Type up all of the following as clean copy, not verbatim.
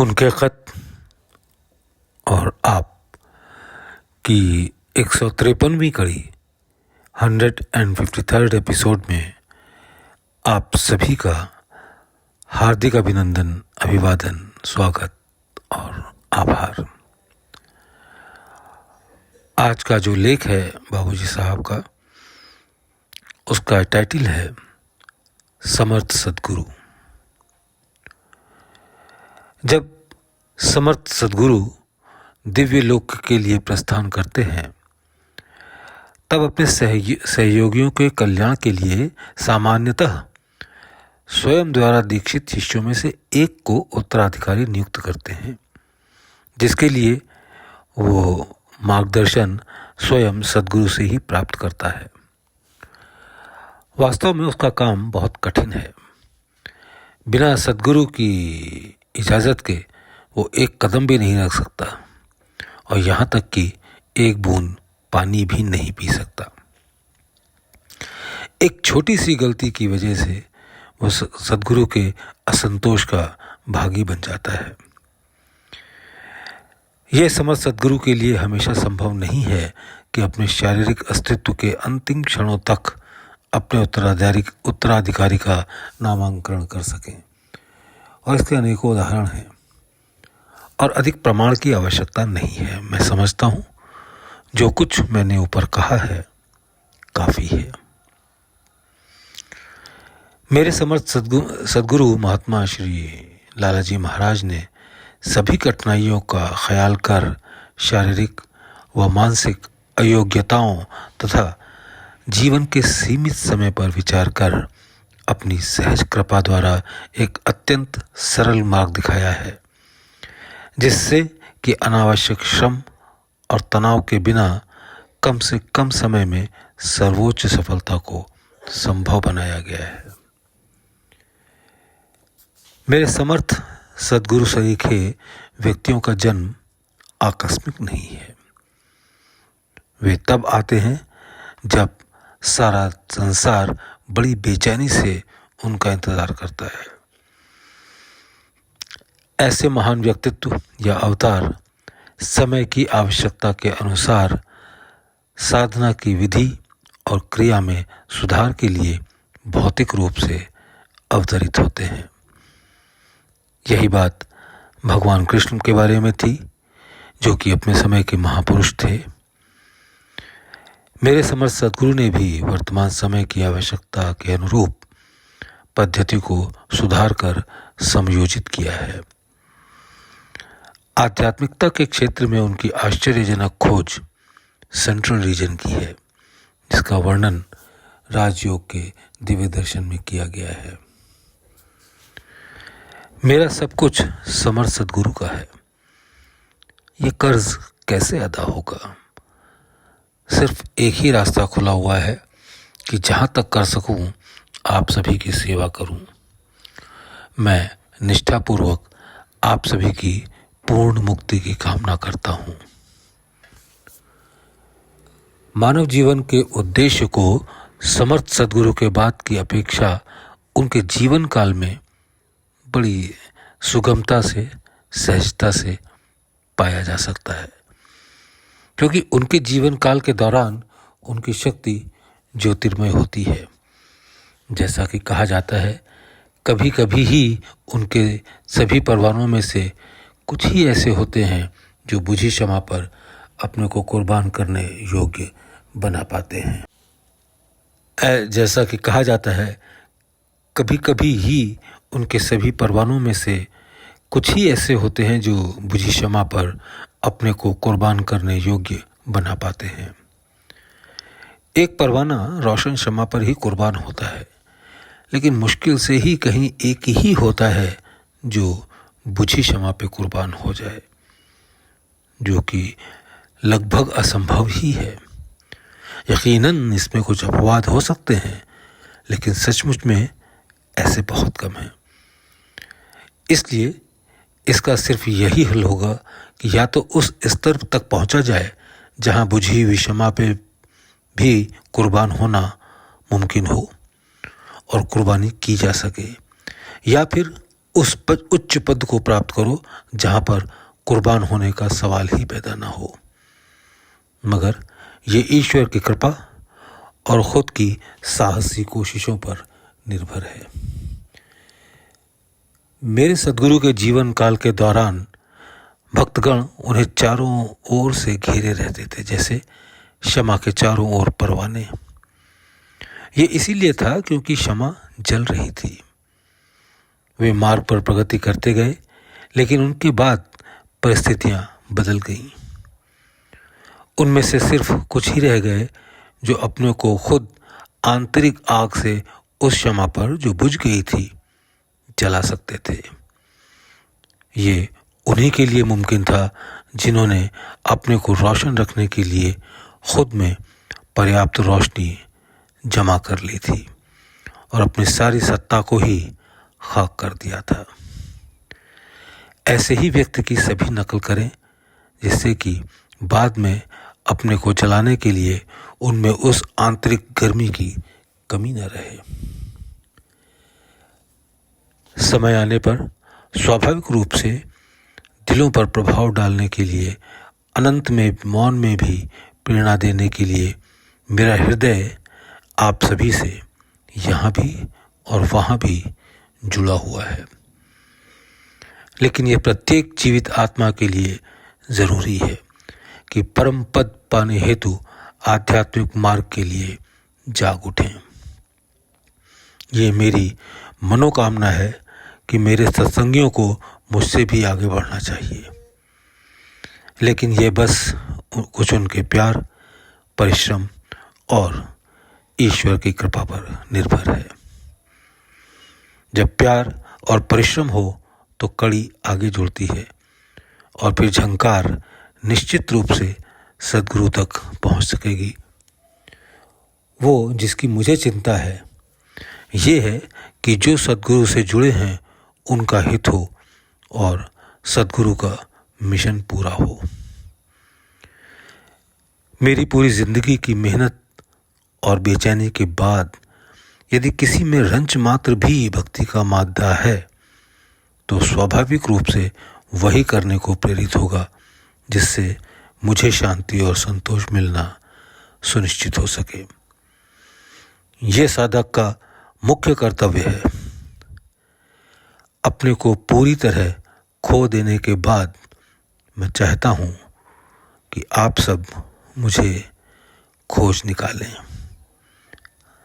उनके खत और आप की 153वीं कड़ी 153rd एपिसोड में आप सभी का हार्दिक अभिनंदन, अभिवादन, स्वागत और आभार। आज का जो लेख है बाबूजी साहब का, उसका टाइटल है समर्थ सद्गुरु। जब समर्थ सद्गुरु दिव्य लोक के लिए प्रस्थान करते हैं, तब अपने सहयोगियों के कल्याण के लिए सामान्यतः स्वयं द्वारा दीक्षित शिष्यों में से एक को उत्तराधिकारी नियुक्त करते हैं, जिसके लिए वो मार्गदर्शन स्वयं सद्गुरु से ही प्राप्त करता है। वास्तव में उसका काम बहुत कठिन है। बिना सद्गुरु की इजाज़त के वो एक कदम भी नहीं रख सकता और यहाँ तक कि एक बूंद पानी भी नहीं पी सकता। एक छोटी सी गलती की वजह से वो सद्गुरु के असंतोष का भागी बन जाता है। यह समझ सद्गुरु के लिए हमेशा संभव नहीं है कि अपने शारीरिक अस्तित्व के अंतिम क्षणों तक अपने उत्तराधिकारी का नामांकन कर सकें, और इसके अनेकों उदाहरण हैं और अधिक प्रमाण की आवश्यकता नहीं है। मैं समझता हूँ जो कुछ मैंने ऊपर कहा है काफ़ी है। मेरे समर्थ सद्गुरु महात्मा श्री लालाजी महाराज ने सभी कठिनाइयों का ख्याल कर शारीरिक व मानसिक अयोग्यताओं तथा जीवन के सीमित समय पर विचार कर अपनी सहज कृपा द्वारा एक अत्यंत सरल मार्ग दिखाया है, जिससे कि अनावश्यक श्रम और तनाव के बिना कम से कम समय में सर्वोच्च सफलता को संभव बनाया गया है। मेरे समर्थ सद्गुरु सरीखे व्यक्तियों का जन्म आकस्मिक नहीं है। वे तब आते हैं जब सारा संसार बड़ी बेचैनी से उनका इंतजार करता है। ऐसे महान व्यक्तित्व या अवतार समय की आवश्यकता के अनुसार साधना की विधि और क्रिया में सुधार के लिए भौतिक रूप से अवतरित होते हैं। यही बात भगवान कृष्ण के बारे में थी, जो कि अपने समय के महापुरुष थे। मेरे समर्थ सद्गुरु ने भी वर्तमान समय की आवश्यकता के अनुरूप पद्धति को सुधार कर समयोजित किया है। आध्यात्मिकता के क्षेत्र में उनकी आश्चर्यजनक खोज सेंट्रल रीजन की है, जिसका वर्णन राजयोग के दिव्य दर्शन में किया गया है। मेरा सब कुछ समर्थ सद्गुरु का है। ये कर्ज कैसे अदा होगा? सिर्फ एक ही रास्ता खुला हुआ है कि जहाँ तक कर सकूँ आप सभी की सेवा करूँ। मैं निष्ठापूर्वक आप सभी की पूर्ण मुक्ति की कामना करता हूँ। मानव जीवन के उद्देश्य को समर्थ सद्गुरु के बाद की अपेक्षा उनके जीवन काल में बड़ी सुगमता से, सहजता से पाया जा सकता है, क्योंकि उनके जीवन काल के दौरान उनकी शक्ति ज्योतिर्मय होती है। जैसा कि कहा जाता है, कभी कभी ही उनके सभी परवानों में से कुछ ही ऐसे होते हैं जो बुझी क्षमा पर अपने को कुर्बान करने योग्य बना पाते हैं। जैसा कि कहा जाता है, कभी कभी ही उनके सभी परवानों में से कुछ ही ऐसे होते हैं जो बुझी क्षमा पर अपने को कुर्बान करने योग्य बना पाते हैं। एक परवाना रोशन क्षमा पर ही कुर्बान होता है, लेकिन मुश्किल से ही कहीं एक ही होता है जो बुझी क्षमा पे कुर्बान हो जाए, जो कि लगभग असंभव ही है। यकीनन इसमें कुछ अपवाद हो सकते हैं, लेकिन सचमुच में ऐसे बहुत कम हैं। इसलिए इसका सिर्फ यही हल होगा कि या तो उस स्तर तक पहुंचा जाए जहां बुझी हुई क्षमा पे भी कुर्बान होना मुमकिन हो और कुर्बानी की जा सके, या फिर उस उच्च पद को प्राप्त करो जहां पर कुर्बान होने का सवाल ही पैदा ना हो। मगर ये ईश्वर की कृपा और खुद की साहसी कोशिशों पर निर्भर है। मेरे सद्गुरु के जीवन काल के दौरान भक्तगण उन्हें चारों ओर से घेरे रहते थे, जैसे क्षमा के चारों ओर परवाने। ये इसीलिए था क्योंकि क्षमा जल रही थी। वे मार्ग पर प्रगति करते गए, लेकिन उनके बाद परिस्थितियां बदल गईं। उनमें से सिर्फ कुछ ही रह गए जो अपने को खुद आंतरिक आग से उस क्षमा पर जो बुझ गई थी जला सकते थे। ये उन्हीं के लिए मुमकिन था जिन्होंने अपने को रोशन रखने के लिए खुद में पर्याप्त रोशनी जमा कर ली थी और अपनी सारी सत्ता को ही खाक कर दिया था। ऐसे ही व्यक्ति की सभी नकल करें, जिससे कि बाद में अपने को जलाने के लिए उनमें उस आंतरिक गर्मी की कमी न रहे। समय आने पर स्वाभाविक रूप से दिलों पर प्रभाव डालने के लिए, अनंत में मौन में भी प्रेरणा देने के लिए मेरा हृदय आप सभी से यहाँ भी और वहाँ भी जुड़ा हुआ है। लेकिन यह प्रत्येक जीवित आत्मा के लिए जरूरी है कि परम पद पाने हेतु आध्यात्मिक मार्ग के लिए जाग उठें। ये मेरी मनोकामना है कि मेरे सत्संगियों को मुझसे भी आगे बढ़ना चाहिए, लेकिन ये बस कुछ उनके प्यार, परिश्रम और ईश्वर की कृपा पर निर्भर है। जब प्यार और परिश्रम हो तो कड़ी आगे जुड़ती है और फिर झंकार निश्चित रूप से सद्गुरु तक पहुंच सकेगी। वो जिसकी मुझे चिंता है ये है कि जो सद्गुरु से जुड़े हैं उनका हित हो और सद्गुरु का मिशन पूरा हो। मेरी पूरी जिंदगी की मेहनत और बेचैनी के बाद यदि किसी में रंच मात्र भी भक्ति का मादा है तो स्वाभाविक रूप से वही करने को प्रेरित होगा जिससे मुझे शांति और संतोष मिलना सुनिश्चित हो सके। यह साधक का मुख्य कर्तव्य है। अपने को पूरी तरह खो देने के बाद मैं चाहता हूं कि आप सब मुझे खोज निकालें।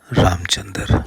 रामचंद्र।